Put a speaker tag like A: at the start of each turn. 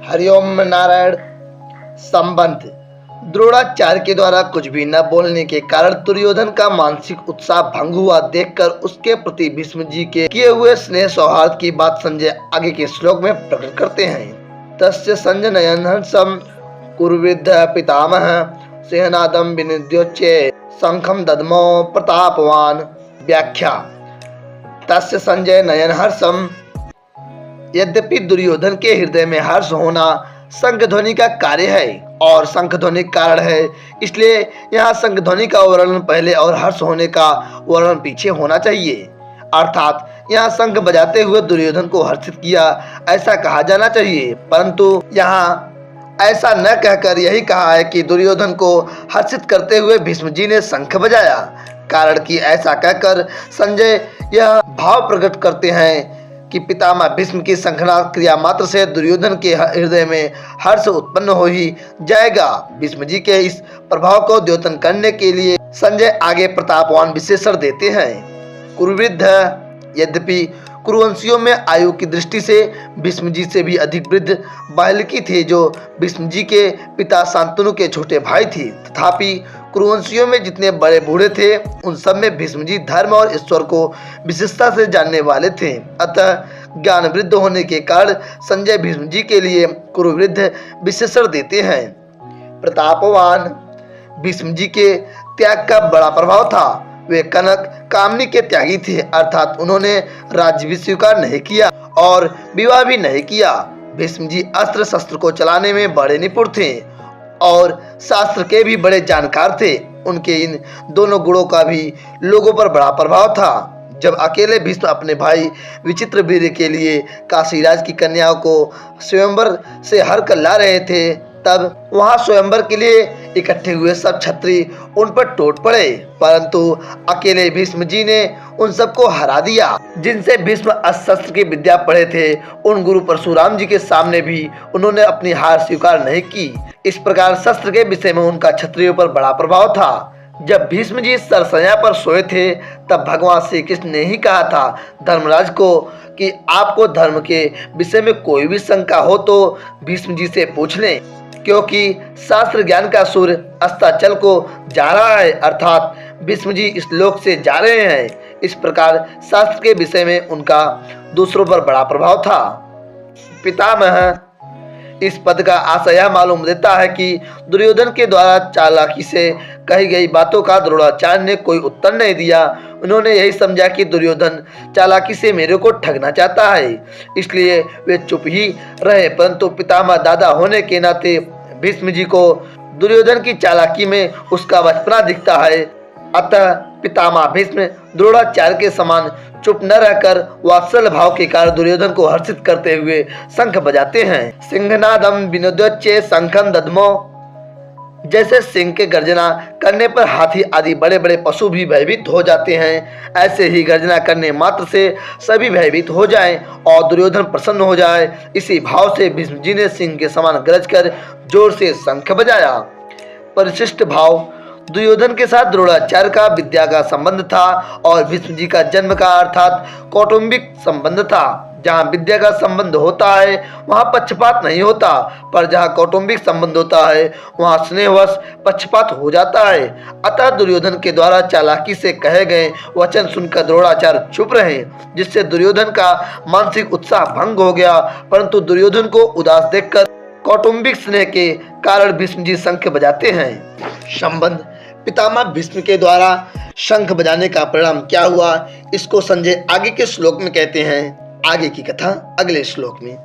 A: हरिओम नारायण। संबंध। द्रोणाचार्य के द्वारा कुछ भी न बोलने के कारण दुर्योधन का मानसिक उत्साह भंग हुआ देखकर उसके प्रति भीष्म जी के किए हुए स्नेह सौहार्द की बात संजय आगे के श्लोक में प्रकट करते हैं। तस्य संजय नयन हर्षम कुरुवृद्ध पितामह सेहनादम विनिद्योच्चे शंखम दद्मो प्रतापवान। व्याख्या। तस्य संजय नयन हर्षम। यद्यपि दुर्योधन के हृदय में हर्ष होना शंख ध्वनि का कार्य है और शंख ध्वनि कारण है, इसलिए यहाँ शंख ध्वनि का वर्णन पहले और हर्ष होने का वर्णन पीछे होना चाहिए। अर्थात यहाँ शंख बजाते हुए दुर्योधन को हर्षित किया ऐसा कहा जाना चाहिए, परंतु यहाँ ऐसा न कहकर यही कहा है कि दुर्योधन को हर्षित करते हुए भीष्म जी ने शंख बजाया। कारण कि ऐसा कहकर संजय यह भाव प्रकट करते हैं कि पितामह भीष्म की शंखनाद क्रिया मात्र से दुर्योधन के हृदय में हर्ष उत्पन्न हो ही जाएगा। भीष्म जी के इस प्रभाव को द्योतन करने के लिए संजय आगे प्रतापवान विशेषण देते हैं। कुरुवृद्ध। यद्यपि कुरुवंशियों में आयु की दृष्टि से भीष्म जी से भी अधिक वृद्ध बाल्मीकि थे, जो भीष्म जी के पिता शांतनु के छोटे भाई थे। तथापि कुरुवंशियों में जितने बड़े बूढ़े थे उन सब में भीष्म जी धर्म और ईश्वर को विशेषता से जानने वाले थे। अतः ज्ञान वृद्ध होने के कारण संजय भीष्म जी के लिए कुरुवृद्ध विशेषण देते हैं। प्रतापवान। भीष्म जी के त्याग का बड़ा प्रभाव था। वे कनक कामनी के त्यागी थे, अर्थात उन्होंने राज्य भी स्वीकार नहीं किया और विवाह भी नहीं किया। भीष्म जी अस्त्र शस्त्र को चलाने में बड़े निपुण थे और शास्त्र के भी बड़े जानकार थे। उनके इन दोनों गुणों का भी लोगों पर बड़ा प्रभाव था। जब अकेले भीष्म अपने भाई विचित्रवीर्य के लिए काशीराज की कन्याओं को स्वयंवर से हर कर ला रहे थे, तब वहां स्वयंवर के लिए इकट्ठे हुए सब क्षत्रिय उन पर टूट पड़े, परंतु अकेले भीष्म जी ने उन सबको हरा दिया। जिनसे भीष्म अस्त्र की विद्या पढ़े थे, उन गुरु परशुराम जी के सामने भी उन्होंने अपनी हार स्वीकार नहीं की। इस प्रकार शस्त्र के विषय में उनका क्षत्रियों पर बड़ा प्रभाव था। जब भीष्म जी सरसैया पर सोए थे, तब भगवान श्री कृष्ण ने ही कहा था धर्मराज को कि आपको धर्म के विषय में कोई भी शंका हो तो भीष्म जी से पूछ लें, क्योंकि शास्त्र ज्ञान का सूर्य अस्ताचल को जा रहा है, अर्थात भीष्म जी इस लोक से जा रहे हैं। इस प्रकार शास्त्र के विषय में उनका दूसरों पर बड़ा प्रभाव था। पितामह। इस पद का आशय यह मालूम देता है कि दुर्योधन के द्वारा चालाकी से कही गई बातों का द्रोणाचार्य ने कोई उत्तर नहीं दिया। उन्होंने यही समझा कि दुर्योधन चालाकी से मेरे को ठगना चाहता है, इसलिए वे चुप ही रहे। परंतु पितामह दादा होने के नाते भीष्म जी को दुर्योधन की चालाकी में उसका बचपना दिखता है। अतः पितामह भीष्म द्रोणाचार्य के समान चुप न रहकर वात्सल भाव के कारण दुर्योधन को हर्षित करते हुए शंख बजाते हैं। सिंहनादम विनोद्योच्चे शंखम दद्मो। जैसे सिंह के गर्जना करने पर हाथी आदि बड़े बड़े पशु भी भयभीत हो जाते हैं, ऐसे ही गर्जना करने मात्र से सभी भयभीत हो जाएं और दुर्योधन प्रसन्न हो जाए। इसी भाव से भीष्म जी ने सिंह के समान गरज कर जोर से शंख बजाया। परिशिष्ट भाव। दुर्योधन के साथ द्रोणाचार्य का विद्या का संबंध था और भीष्म जी का जन्म का अर्थात कौटुंबिक संबंध था। जहाँ विद्या का संबंध होता है वहाँ पक्षपात नहीं होता, पर जहाँ कौटुंबिक संबंध होता है वहाँ स्नेहवश पक्षपात हो जाता है। अतः दुर्योधन के द्वारा चालाकी से कहे गए वचन सुनकर द्रोणाचार्य चुप रहे, जिससे दुर्योधन का मानसिक उत्साह भंग हो गया। परंतु दुर्योधन को उदास देखकर कौटुंबिक स्नेह के कारण भीष्म जी शंख बजाते हैं। संबंध। पितामह भीष्म के द्वारा शंख बजाने का परिणाम क्या हुआ, इसको संजय आगे के श्लोक में कहते हैं। आगे की कथा अगले श्लोक में।